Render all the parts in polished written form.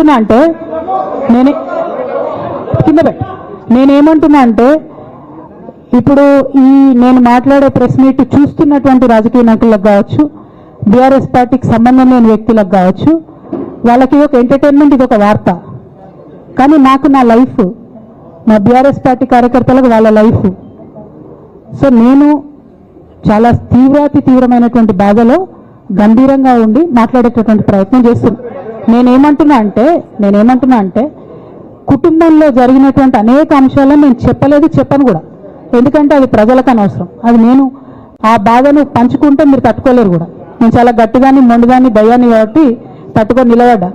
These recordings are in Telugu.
నేనేమంటున్నా అంటే నేనేమంటున్నా అంటే ఇప్పుడు ఈ నేను మాట్లాడే ప్రెస్ మీట్ చూస్తున్నటువంటి రాజకీయ నాయకులకు కావచ్చు, బీఆర్ఎస్ పార్టీకి సంబంధం లేని వ్యక్తులకు కావచ్చు, వాళ్ళకి ఒక ఎంటర్టైన్మెంట్, ఇది ఒక వార్త. కానీ నాకు నా లైఫ్, మా బీఆర్ఎస్ పార్టీ కార్యకర్తలకు వాళ్ళ లైఫ్. సో నేను చాలా తీవ్రమైనటువంటి బాధలో గంభీరంగా ఉండి మాట్లాడేటటువంటి ప్రయత్నం చేస్తున్నాను. నేనేమంటున్నా అంటే కుటుంబంలో జరిగినటువంటి అనేక అంశాలను నేను చెప్పను కూడా, ఎందుకంటే అది ప్రజలకు అనవసరం. అది నేను ఆ బాధను పంచుకుంటే మీరు తట్టుకోలేరు కూడా. నేను చాలా గట్టిగాని మొండిగాని భయాన్ని కాబట్టి తట్టుకొని నిలబడ్డా,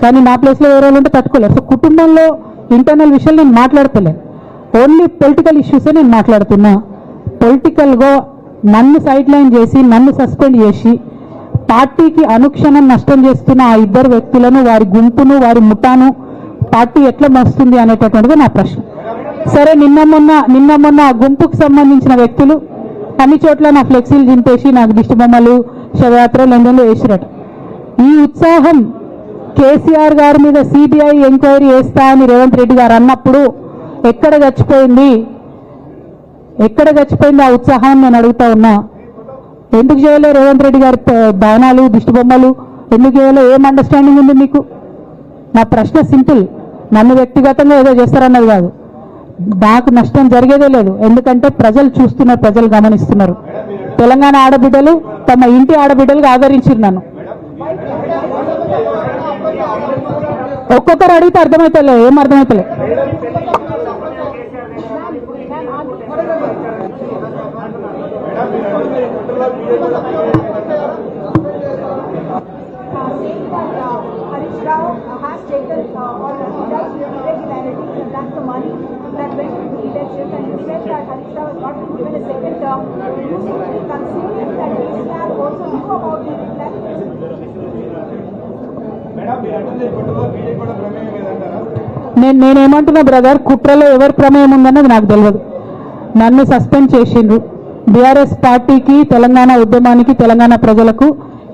కానీ నా ప్లేస్లో వేరే వాళ్ళు ఉంటే తట్టుకోలేరు. సో కుటుంబంలో ఇంటర్నల్ విషయాలు నేను మాట్లాడతలేను, ఓన్లీ పొలిటికల్ ఇష్యూసే నేను మాట్లాడుతున్నా. పొలిటికల్గా నన్ను సైడ్ లైన్ చేసి, నన్ను సస్పెండ్ చేసి, పార్టీకి అనుక్షణం నష్టం చేస్తున్న ఆ ఇద్దరు వ్యక్తులను, వారి గుంపును, వారి ముఠాను పార్టీ ఎట్లా మోస్తుంది అనేటటువంటిది నా ప్రశ్న. సరే, నిన్న మొన్న ఆ గుంపుకు సంబంధించిన వ్యక్తులు అన్ని చోట్ల నా ఫ్లెక్సీలు చింపేసి నాకు దిష్టి బొమ్మలు, శవయాత్రలు ఎందరో వేసిరట. ఈ ఉత్సాహం కేసీఆర్ గారి మీద సిబిఐ ఎంక్వైరీ చేస్తా అని రేవంత్ రెడ్డి గారు అన్నప్పుడు ఎక్కడ చచ్చిపోయింది ఆ ఉత్సాహాన్ని నేను అడుగుతా ఉన్నా. ఎందుకు చేయలే రేవంత్ రెడ్డి గారి భవనాలు, దిష్టి బొమ్మలు ఎందుకు చేయలే? ఏం అండర్స్టాండింగ్ ఉంది మీకు? నా ప్రశ్న సింపుల్. నన్ను వ్యక్తిగతంగా ఏదో చేస్తారన్నది కాదు, నాకు నష్టం జరిగేదే లేదు. ఎందుకంటే ప్రజలు చూస్తున్నారు, ప్రజలు గమనిస్తున్నారు. తెలంగాణ ఆడబిడ్డలు తమ ఇంటి ఆడబిడ్డలుగా ఆదరించారు నన్ను. ఒక్కొక్కరు అడిగితే అర్థమవుతలే, ఏం అర్థమవుతలే. నేనేమంటున్నా బ్రదర్, కుట్రలో ఎవరి ప్రమేయం ఉందన్నది నాకు తెలియదు. నన్ను సస్పెండ్ చేసిండ్రు. బీఆర్ఎస్ పార్టీకి, తెలంగాణ ఉద్యమానికి, తెలంగాణ ప్రజలకు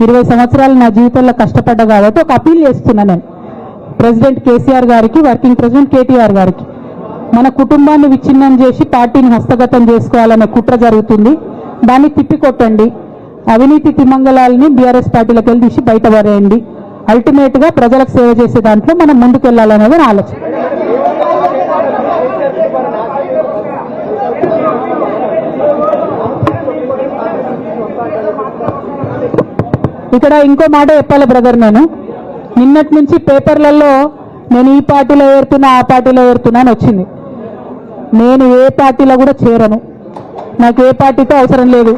20 సంవత్సరాలు నా జీవితంలో కష్టపడ్డా కాబట్టి ఒక అపీల్ చేస్తున్నా నేను ప్రెసిడెంట్ కేసీఆర్ గారికి, వర్కింగ్ ప్రెసిడెంట్ కేటీఆర్ గారికి. మన కుటుంబాన్ని విచ్ఛిన్నం చేసి పార్టీని హస్తగతం చేసుకోవాలనే కుట్ర జరుగుతుంది, దాన్ని తిప్పికొట్టండి. అవినీతి తిమంగళాలని బీఆర్ఎస్ పార్టీలకు వెళ్ళి తీసి బయటపడేయండి. అల్టిమేట్గా ప్రజలకు సేవ చేసే దాంట్లో మనం ముందుకెళ్లాలనేది నా ఆలోచన. ఇక్కడ ఇంకో మాట చెప్పాలి బ్రదర్, నేను నిన్నటి నుంచి పేపర్లలో నేను ఈ పార్టీలో ఏరుతున్నా, ఆ పార్టీలో ఏరుతున్నా అని వచ్చింది. నేను ఏ పార్టీలో కూడా చేరను, నాకు ఏ పార్టీతో అవసరం లేదు.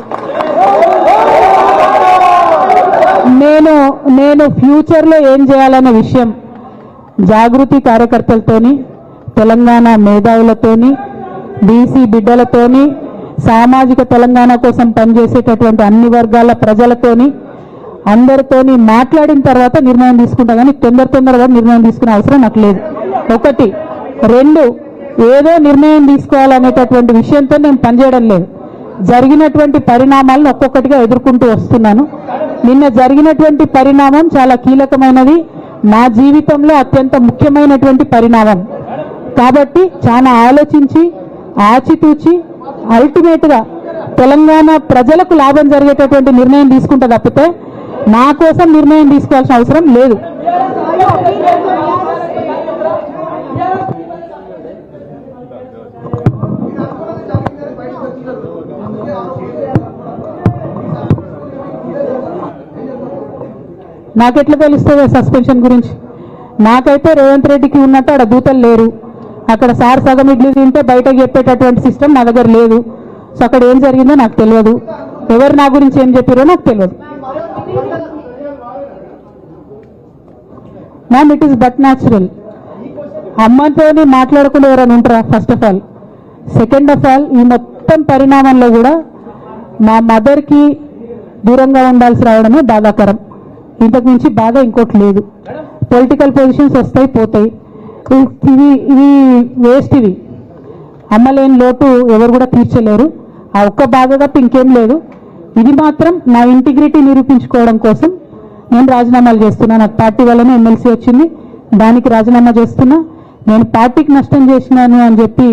నేను ఫ్యూచర్లో ఏం చేయాలనే విషయం జాగృతి కార్యకర్తలతోని, తెలంగాణ మేధావులతోని, బీసీ బిడ్డలతోని, సామాజిక తెలంగాణ కోసం పనిచేసేటటువంటి అన్ని వర్గాల ప్రజలతోని, అందరితోని మాట్లాడిన తర్వాత నిర్ణయం తీసుకుంటా. కానీ తొందరగా నిర్ణయం తీసుకునే అవసరం నాకు లేదు. 1, 2 ఏదో నిర్ణయం తీసుకోవాలనేటటువంటి విషయంతో నేను పనిచేయడం లేదు. జరిగినటువంటి పరిణామాలను ఒక్కొక్కటిగా ఎదుర్కొంటూ వస్తున్నాను. నిన్న జరిగినటువంటి పరిణామం చాలా కీలకమైనది, నా జీవితంలో అత్యంత ముఖ్యమైనటువంటి పరిణామం. కాబట్టి చాలా ఆలోచించి, ఆచితూచి, అల్టిమేట్గా తెలంగాణ ప్రజలకు లాభం జరిగేటటువంటి నిర్ణయం తీసుకుంటా తప్పితే నా కోసం నిర్ణయం తీసుకోవాల్సిన అవసరం లేదు. నాకెట్లా తెలుస్తుంది సస్పెన్షన్ గురించి? నాకైతే రేవంత్ రెడ్డికి ఉన్నట్టు అక్కడ దూతలు లేరు. అక్కడ సార్ సగం ఇడ్లీ తింటే బయటకు చెప్పేటటువంటి సిస్టమ్ నా దగ్గర లేదు. సో అక్కడ ఏం జరిగిందో నాకు తెలియదు, ఎవరు నా గురించి ఏం చెప్పారో నాకు తెలియదు. Ma'am, it is but natural. అమ్మతోని మాట్లాడకుండా ఎవరైనా ఉంటారా? First of all. Second of all, ఈ మొత్తం పరిణామంలో కూడా మా మదర్కి దూరంగా ఉండాల్సి రావడమే బాధాకరం. ఇంతకు మించి బాధ ఇంకోటి లేదు. పొలిటికల్ పొజిషన్స్ వస్తాయి పోతాయి, ఇవి వేస్ట్. ఇవి అమ్మలేని లోటు ఎవరు కూడా తీర్చలేరు. ఆ ఒక్క బాధ తప్ప ఇంకేం లేదు. ఇది మాత్రం నా ఇంటిగ్రిటీ నిరూపించుకోవడం కోసం నేను రాజీనామాలు చేస్తున్నాను. నాకు పార్టీ వల్లనే ఎమ్మెల్సీ వచ్చింది, దానికి రాజీనామా చేస్తున్నా. నేను పార్టీకి నష్టం చేసినాను అని చెప్పి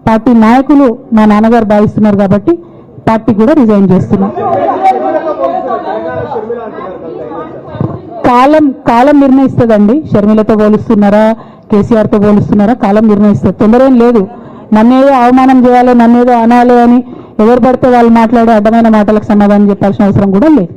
పార్టీ నాయకులు మా నాన్నగారు భావిస్తున్నారు కాబట్టి పార్టీ కూడా రిజైన్ చేస్తున్నా. కాలం నిర్ణయిస్తుందండి. షర్మిలతో పోలుస్తున్నారా, కేసీఆర్తో పోలుస్తున్నారా, కాలం నిర్ణయిస్తుంది. తొందర ఏం లేదు. నన్నేదో అవమానం చేయాలి, నన్నేదో అనాలి అని ఎవరు పడితే వాళ్ళు మాట్లాడే అడ్డమైన మాటలకు సమాధానం చెప్పాల్సిన అవసరం కూడా లేదు.